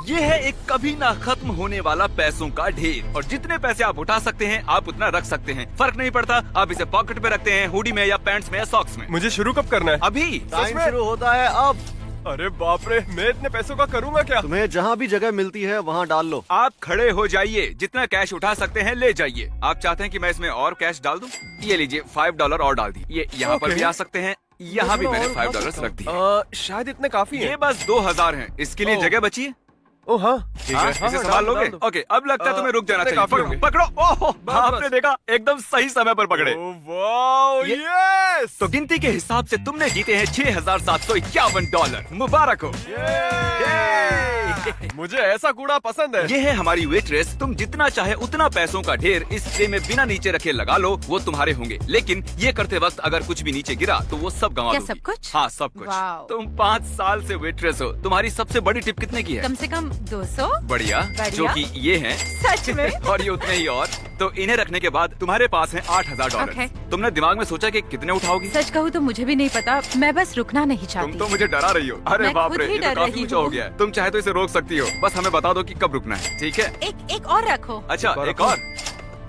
ये है एक कभी ना खत्म होने वाला पैसों का ढेर, और जितने पैसे आप उठा सकते हैं आप उतना रख सकते हैं। फर्क नहीं पड़ता आप इसे पॉकेट में रखते हैं, हुडी में या पैंट्स में या सॉक्स में। मुझे शुरू कब करना है? अभी। टाइम शुरू होता है अब। अरे बाप रे, मैं इतने पैसों का करूँगा क्या? तुम्हें जहाँ भी जगह मिलती है वहाँ डाल लो। आप खड़े हो जाइए, जितना कैश उठा सकते हैं ले जाइए। आप चाहते हैं कि मैं इसमें और कैश डाल दूं? ये लीजिए $5 और डाल दी। ये यहाँ पर भी आ सकते हैं, यहाँ भी मैंने $5 रख दिए। शायद इतने काफी है। ये बस 2000 हैं। इसके लिए जगह बची है? ओ हाँ, ठीक है, इसे संभाल लोगे? ओके, अब लगता है तुम्हें रुक जाना चाहिए। पकड़ो, पकड़ो। ओह, आपने देखा, एकदम सही समय पर पकड़े। Wow, yes! तो गिनती के हिसाब से तुमने जीते हैं $6751। मुबारक हो। मुझे ऐसा कूड़ा पसंद है। ये है हमारी वेट्रेस। तुम जितना चाहे उतना पैसों का ढेर इस ट्रे में बिना नीचे रखे लगा लो, वो तुम्हारे होंगे। लेकिन ये करते वक्त अगर कुछ भी नीचे गिरा तो वो सब गंवा दोगी। सब कुछ? हाँ, सब कुछ। तुम 5 साल से वेट्रेस हो। तुम्हारी सबसे बड़ी टिप कितने की है? कम से कम 200। बढ़िया। जो कि ये हैं। सच में? और ये उतने ही और। तो इन्हें रखने के बाद तुम्हारे पास है $8000। तुमने दिमाग में सोचा कि कितने उठाओगी? सच कहूँ तो मुझे भी नहीं पता, मैं बस रुकना नहीं चाहती। तुम तो मुझे डरा रही हो। अरे मैं बाप खुद रे, ही ये तो डर काफी रही ऊंचा हूँ। हो गया है। तुम चाहे तो इसे रोक सकती हो, बस हमें बता दो कि कब रुकना है, ठीक है? एक और रखो। अच्छा, एक और।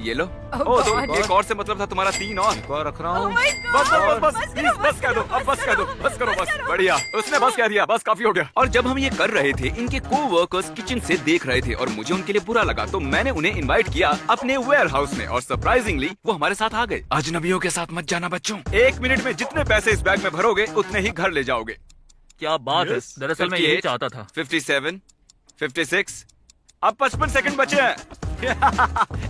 ये लो। Oh तो God. एक और से मतलब था तुम्हारा 3 और रख रहा हूँ। Oh my God. बस बस बस बस प्लीज बस कह दो, अब बस कह दो, बस करो, बस। बढ़िया, उसने बस कह दिया, बस काफी हो गया। और जब हम ये कर रहे थे, इनके को-वर्कर्स किचन से देख रहे थे और मुझे उनके लिए बुरा लगा, तो मैंने उन्हें इनवाइट किया अपने वेयर हाउस में, और सरप्राइजिंगली वो हमारे साथ आ गए। अजनबियों के साथ मत जाना बच्चों। 1 मिनट में जितने पैसे इस बैग में भरोगे उतने ही घर ले जाओगे। क्या बात है, दरअसल मैं यही चाहता था। 57, 56, अब 55 सेकंड बचे हैं।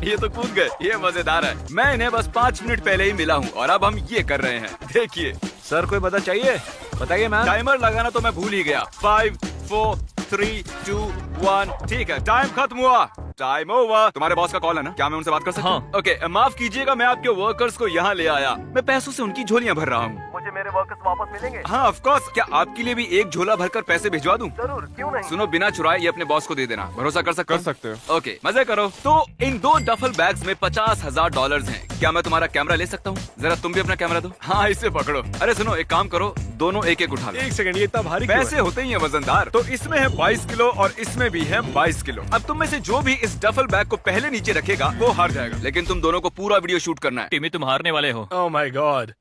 ये तो कूद गए, ये मजेदार है। मैं इन्हें बस 5 मिनट पहले ही मिला हूँ और अब हम ये कर रहे हैं, देखिए। सर कोई मदद चाहिए? बताइए मैम। टाइमर लगाना तो मैं भूल ही गया। 5, 4, 3, 2, 1। ठीक है, टाइम खत्म हुआ। Time over. तुम्हारे बॉस का कॉल है ना? क्या मैं उनसे बात कर सकता हूँ? हाँ। ओके, माफ कीजिएगा, मैं आपके वर्कर्स को यहाँ ले आया। मैं पैसों से उनकी झोलियाँ भर रहा हूँ। मुझे मेरे वर्कर्स वापस मिलेंगे? हाँ, ऑफ कोर्स। क्या आपके लिए भी एक झोला भरकर पैसे भिजवा दूं? जरूर, क्यों नहीं? सुनो, बिना चुराए ये अपने बॉस को दे देना। भरोसा कर सकते कर सकते हो। ओके, मजे करो। तो इन 2 डफल बैग्स में $50,000 हैं। क्या मैं तुम्हारा कैमरा ले सकता हूँ? जरा तुम भी अपना कैमरा दो। हाँ, इसे पकड़ो। अरे सुनो, एक काम करो, दोनों एक एक उठा लो। 1 सेकंड, ये इतना भारी क्यों है? पैसे होते ही हैं वजनदार। तो इसमें है 22 किलो और इसमें भी है 22 किलो। अब तुम में से जो भी इस डफल बैग को पहले नीचे रखेगा वो हार जाएगा। लेकिन तुम दोनों को पूरा वीडियो शूट करना है। टिमी, तुम हारने वाले हो। Oh my God.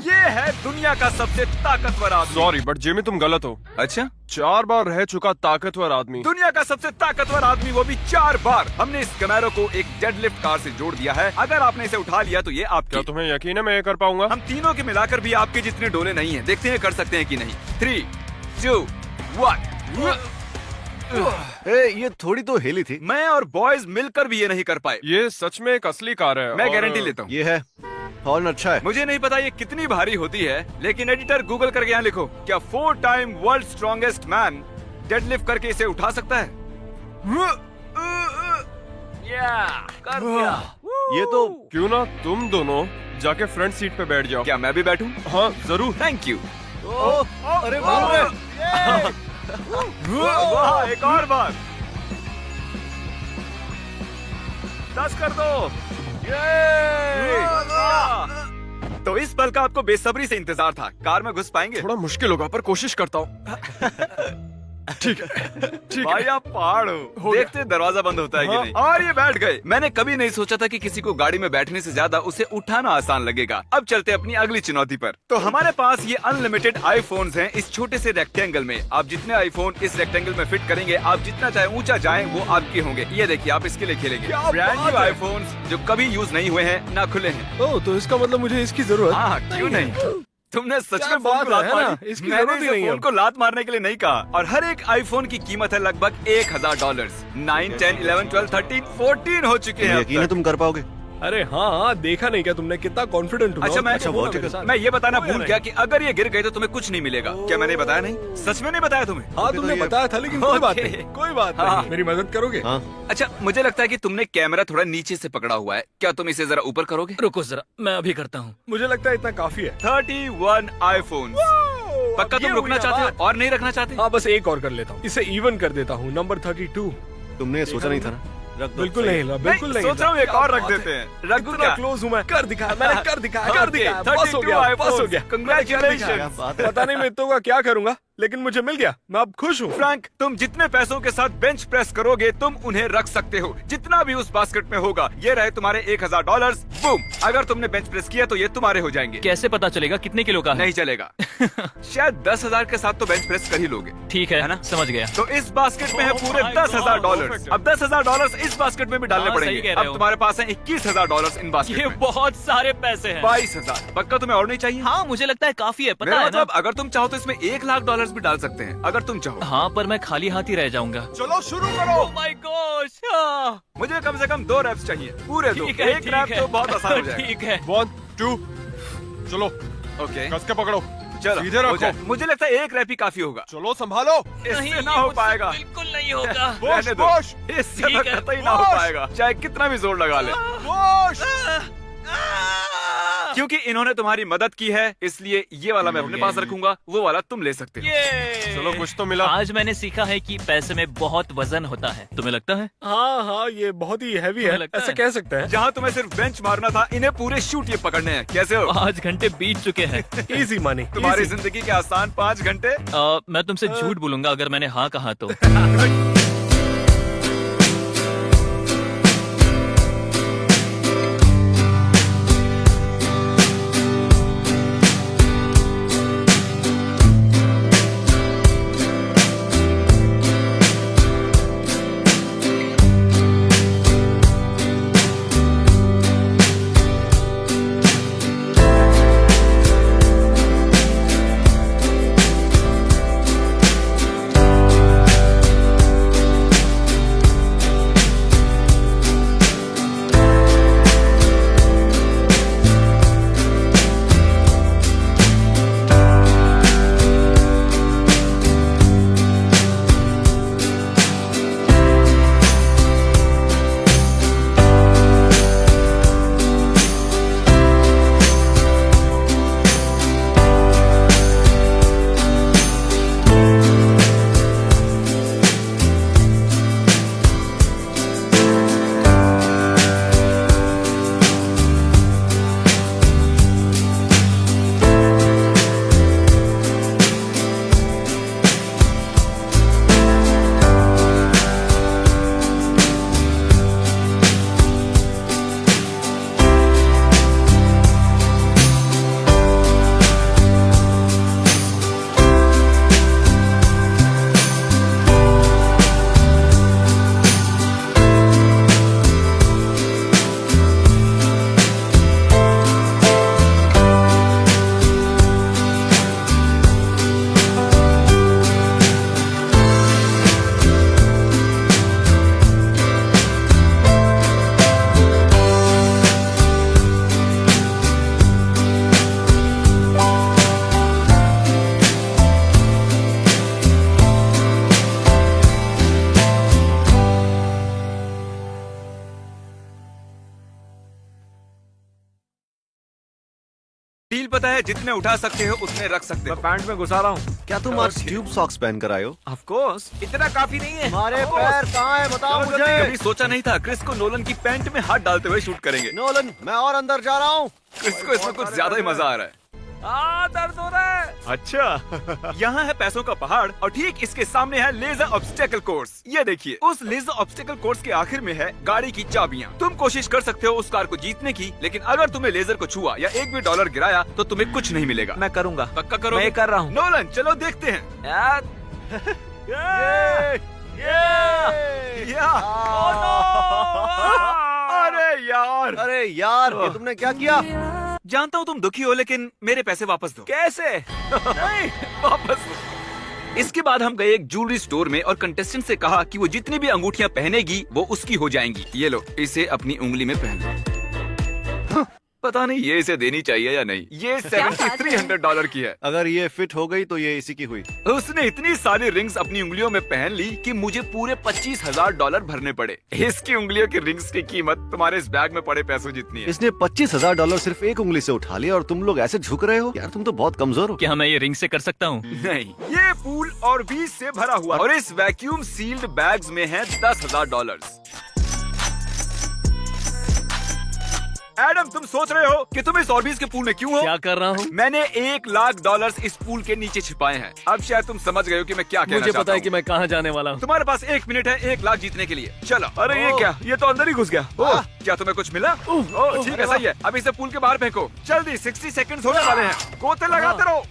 ये है दुनिया का सबसे ताकतवर आदमी। सॉरी बट जिमी तुम गलत हो। अच्छा, 4 बार रह चुका ताकतवर आदमी। दुनिया का सबसे ताकतवर आदमी, वो भी 4 बार। हमने इस कैमरा को एक डेडलिफ्ट कार से जोड़ दिया है। अगर आपने इसे उठा लिया तो ये क्या आपकी। तुम्हें यकीन है मैं ये कर पाऊंगा? हम तीनों के मिलाकर भी आपके जितने डोले नहीं हैं। देखते हैं कर सकते हैं कि नहीं। 3, 2, 1। ये थोड़ी तो हिली थी। मैं और बॉयज मिलकर भी ये नहीं कर पाए। ये सच में एक असली कार है। मैं और- गारंटी लेता हूँ। ये है, हॉर्न अच्छा है। मुझे नहीं पता ये कितनी भारी होती है, लेकिन एडिटर गूगल करके यहाँ लिखो, क्या 4 time world strongest man deadlift करके इसे उठा सकता है? कर दिया। ये तो क्यों ना तुम दोनों जाके फ्रंट सीट पे बैठ जाओ। क्या मैं भी बैठूं? हाँ जरूर। Thank you. अरे बाप रे। वाह, एक और बार। 10 कर दो। तो इस पल का आपको बेसब्री से इंतजार था। कार में घुस पाएंगे? थोड़ा मुश्किल होगा पर कोशिश करता हूँ। ठीक है, ठीक भाई है। आप पहाड़ हो। देखते दरवाजा बंद होता है कि हाँ। नहीं। और ये बैठ गए। मैंने कभी नहीं सोचा था कि किसी को गाड़ी में बैठने से ज्यादा उसे उठाना आसान लगेगा। अब चलते अपनी अगली चुनौती पर। तो हमारे पास ये अनलिमिटेड आईफोन्स हैं इस छोटे से रेक्टेंगल में। आप जितने आईफोन इस रेक्टेंगल में फिट करेंगे, आप जितना चाहे ऊंचा जाएं, वो आपके होंगे। ये देखिए, आप इसके लिए खेलेंगे। क्या ब्रांड बात न्यू है। आईफोन्स जो कभी यूज नहीं हुए हैं, ना खुले हैं। ओह, तो इसका मतलब मुझे इसकी जरूरत? हाँ, क्यों नहीं? तुमने सच क्या में फोन बात को लात है ना? मारी? इसकी मैंने जरूरत ही इसे नहीं है फोन अब। को लात मारने के लिए नहीं कहा। और हर एक आईफोन की कीमत है लगभग $1000। 9, 10, 11, 12, 13, 14 हो चुके हैं अब यकीन है तक। तुम कर पाओगे? अरे हाँ, देखा नहीं क्या तुमने कितना कॉन्फिडेंट हूँ? अच्छा, मैं ये बताना भूल नहीं। गया कि अगर ये गिर गए तो तुम्हें कुछ नहीं मिलेगा। क्या मैंने बताया नहीं? सच में नहीं बताया तुम्हें? हाँ, तुमने बताया था, लेकिन कोई बात ओके। नहीं, कोई बात हाँ। नहीं। मेरी मदद करोगे? हाँ। अच्छा, मुझे लगता है कि तुमने कैमरा थोड़ा नीचे से पकड़ा हुआ है। क्या तुम इसे जरा ऊपर करोगे? रुको जरा, मैं अभी करता हूँ। मुझे लगता है इतना काफी है। 31 आईफोन। पक्का अब ये तुम रुकना हुई चाहते बात। हो और नहीं रखना चाहते? हाँ, बस एक और कर लेता हूँ। इसे इवन कर देता हूँ। नंबर 32। तुमने सोचा नहीं था ना? रख दो। बिल्कुल सही। नहीं हिला, बिल्कुल नहीं सोच रहा हूँ एक हिला। और क्या रख बात देते है। हैं। रख दूं इतना क्या? क्लोज हूँ मैं। कर दिखाया, मैंने कर दिखाया, कर Okay, दिखाया। बस हो 32 गया, बस हो iPhones। गया। Congratulations। क्या बात है। पता नहीं मैं इतनों का क्या करूंगा। लेकिन मुझे मिल गया, मैं अब खुश हूँ। फ्रैंक, तुम जितने पैसों के साथ बेंच प्रेस करोगे तुम उन्हें रख सकते हो, जितना भी उस बास्केट में होगा। ये रहे तुम्हारे $1000। बूम, अगर तुमने बेंच प्रेस किया तो ये तुम्हारे हो जाएंगे। कैसे पता चलेगा कितने किलो का है? नहीं चलेगा। शायद 10,000 के साथ तो बेंच प्रेस कर ही लोगे। ठीक है ना, समझ गया। तो इस बास्केट में है पूरे $10,000। अब $10,000 इस बास्केट में भी डालने हाँ, सही पड़ेंगे। कह रहे अब हो। तुम्हारे पास है $21,000 इन बास्केट ये में। बहुत सारे पैसे हैं। 22,000। पक्का तुम्हें और नहीं चाहिए? हाँ, मुझे लगता है काफी है, पता मेरा है ना? मतलब अगर तुम चाहो तो इसमें $1,00,000 भी डाल सकते हैं, अगर तुम चाहो। हाँ, पर मैं खाली हाथ ही रह जाऊंगा। चलो शुरू करो। Oh my gosh! हाँ, मुझे कम से कम 2 रैप्स चाहिए, पूरे 2। ठीक है, एक रैप ठीक है। तो बहुत आसान हो जाएगा। ठीक है। 1 2 चलो ओके, कस के पकड़ो। चलो सीधे हो रखो। जाए। मुझे लगता है एक रैप ही काफी होगा। चलो संभालो। इससे नहीं, ना ये हो मुझसे पाएगा। बिल्कुल नहीं होगा। रहने दो। वोश, इससे तो ठीक है। कतई ना हो वोश। पाएगा, चाहे कितना भी जोर लगा ले। वोश। क्योंकि इन्होंने तुम्हारी मदद की है, इसलिए ये वाला मैं अपने पास रखूंगा, वो वाला तुम ले सकते हो। ये चलो कुछ तो मिला। आज मैंने सीखा है कि पैसे में बहुत वजन होता है। तुम्हें लगता है? हाँ हाँ, ये बहुत ही हैवी है, तुम्हें लगता ऐसे है? कह सकते हैं। जहाँ तुम्हें सिर्फ बेंच मारना था, इन्हें पूरे शूट ये पकड़ने हैं। कैसे हो? 5 घंटे बीत चुके हैं। Easy money. तुम्हारी जिंदगी के आसान 5 घंटे। मैं तुमसे झूठ बोलूंगा अगर मैंने हाँ कहा तो। डील पता है, जितने उठा सकते हो उतने रख सकते मैं हो। पैंट में घुसा रहा हूँ। क्या तुम आज ट्यूब सॉक्स पहन कर आए हो? ऑफ कोर्स, इतना काफी नहीं है। हमारे पैर कहाँ है बताओ कभी मुझे। सोचा नहीं था क्रिस को नोलन की पैंट में हाथ डालते हुए शूट करेंगे। नोलन, मैं और अंदर जा रहा हूँ। क्रिस को इसमें कुछ ज्यादा ही मजा आ रहा है। दर्द हो रहा है। अच्छा, यहाँ है पैसों का पहाड़ और ठीक इसके सामने है लेजर ऑब्स्टेकल कोर्स। ये देखिए, उस लेजर ऑब्स्टेकल कोर्स के आखिर में है गाड़ी की चाबियाँ। तुम कोशिश कर सकते हो उस कार को जीतने की, लेकिन अगर तुम्हें लेजर को छुआ या एक भी डॉलर गिराया तो तुम्हें कुछ नहीं मिलेगा। मैं करूंगा। पक्का करो? मैं कर रहा हूँ। नोलन, चलो देखते हैं। अरे यार, अरे यार, ये तुमने क्या किया? जानता हूँ तुम दुखी हो, लेकिन मेरे पैसे वापस दो। कैसे? नहीं, वापस दो। इसके बाद हम गए एक ज्वेलरी स्टोर में और कंटेस्टेंट से कहा कि वो जितनी भी अंगूठियां पहनेगी वो उसकी हो जाएंगी। ये लो, इसे अपनी उंगली में पहन लो। पता नहीं ये इसे देनी चाहिए या नहीं। ये $7,300 की है। अगर ये फिट हो गई तो ये इसी की हुई। उसने इतनी सारी रिंग्स अपनी उंगलियों में पहन ली कि मुझे पूरे $25,000 भरने पड़े। इसकी उंगलियों की रिंग्स की कीमत तुम्हारे इस बैग में पड़े पैसों जितनी है। इसने $25,000 सिर्फ एक उंगली से उठा लिया और तुम लोग ऐसे झुक रहे हो? यार तुम तो बहुत कमजोर हो। क्या मैं ये रिंग से कर सकता हूँ? नहीं, ये पूल और बीज से भरा हुआ और इस वैक्यूम सील्ड बैग्स में है $10,000। एडम, तुम सोच रहे हो कि तुम इस ऑर्बिस के पूल में क्यों हो? क्या कर रहा हूँ? मैंने $1,00,000 इस पूल के नीचे छिपाए हैं। अब शायद तुम समझ गए हो कि मैं क्या कहना मुझे चाहता पता है हूँ। कि मैं कहाँ जाने वाला हूँ। तुम्हारे पास 1 मिनट है 1,00,000 जीतने के लिए। चलो। अरे ये क्या? ये तो अंदर ही घुस गया। ओह, क्या तुम्हें कुछ मिला? ओह, ठीक है, सही है। अब इसे पूल के बाहर फेंको। जल्दी, 60 सेकंड्स होने वाले हैं। गोते लगाते रहो।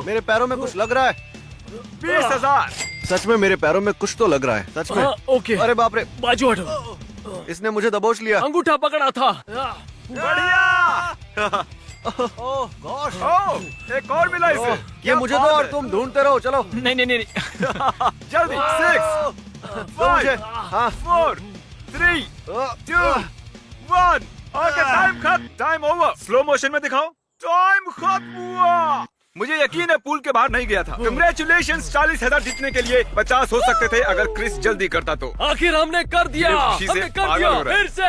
मेरे पैरों में कुछ लग रहा है। 20,000। सच में मेरे पैरों में कुछ तो लग रहा है, सच में। हाँ, ओके। अरे बाप रे, बाजू हटो। इसने मुझे दबोच लिया। अंगूठा पकड़ा था। बढ़िया। ओह गॉश, ओह, एक और मिला इसे। ये क्या मुझे दो बात और है। तुम ढूंढते रहो। चलो नहीं नहीं नहीं जल्दी। 6 दो मुझे। 5 हाँ 4 3 2 1। ओके, टाइम खत्म। Time over. स्लो मोशन में दिखाओ। टाइम खत्म हुआ। मुझे यकीन है पूल के बाहर नहीं गया था। कंग्रेचुलेशंस, 40,000 जीतने के लिए 50 हो सकते थे अगर क्रिस जल्दी करता तो। आखिर हमने कर दिया। ये खुशी से हमने कर पागल दिया हो रहा है। फिर से।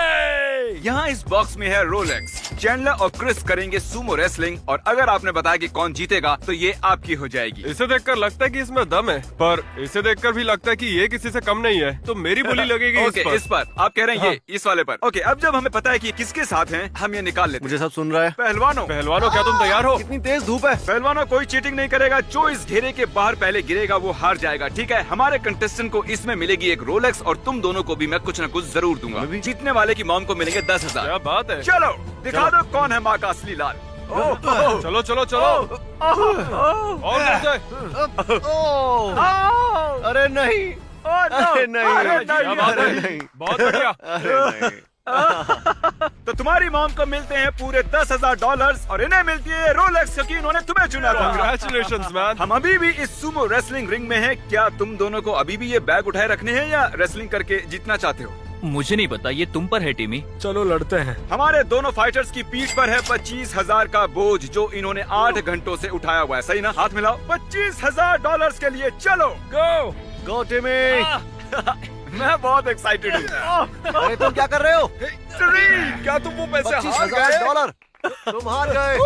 यहाँ इस बॉक्स में है रोलेक्स। चैंडलर और क्रिस करेंगे सुमो रेसलिंग और अगर आपने बताया कि कौन जीतेगा तो ये आपकी हो जाएगी। इसे देखकर लगता है कि इसमें दम है, पर इसे देखकर भी लगता है कि ये किसी से कम नहीं है, तो मेरी बोली लगेगी ओके, इस पर आप कह रहे हैं ये इस वाले पर। ओके, अब जब हमें पता है कि किसके साथ हैं, हम ये निकाल लेते हैं। मुझे सब सुन रहा है। पहलवानों, पहलवानों, क्या तुम तैयार हो? कितनी तेज धूप है। पहलवानों, कोई चीटिंग नहीं करेगा। जो इस घेरे के बाहर पहले गिरेगा वो हार जाएगा, ठीक है? हमारे कंटेस्टेंट को इसमें मिलेगी एक रोलेक्स और तुम दोनों को भी मैं कुछ न कुछ जरूर दूंगा। मैं भी। जीतने वाले की मॉम को मिलेंगे 10,000। क्या बात है। चलो दिखा दो कौन है माँ का असली लाल। ओह, चलो चलो चलो, और नीचे। ओह, अरे नहीं, अरे नहीं, अरे क्या बात अरे है, नहीं, बहुत बढ़िया। अरे नहीं। तो तुम्हारी मॉम को मिलते हैं पूरे $10,000 और इन्हें मिलती है रोलेक्स क्योंकि इन्होंने तुम्हें चुना था। Congratulations, man. हम अभी भी इस सुमो रेसलिंग रिंग में हैं। क्या तुम दोनों को अभी भी ये बैग उठाए रखने हैं या रेसलिंग करके जीतना चाहते हो? मुझे नहीं पता, ये तुम पर है टिमी। चलो लड़ते हैं। हमारे दोनों फाइटर्स की पीठ पर है 25,000 का बोझ जो इन्होंने 8 घंटों से उठाया हुआ है, सही ना? हाथ मिलाओ। $25,000 के लिए चलो। गो। गो टिमी। मैं बहुत एक्साइटेड हूँ। अरे तुम क्या कर रहे हो? क्या तुम वो पैसे हार $25,000 तुम हार गए।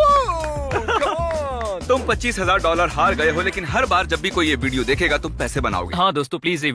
तुम $25,000 हार गए हो, लेकिन हर बार जब भी कोई ये वीडियो देखेगा तुम पैसे बनाओगे। हाँ दोस्तों, प्लीज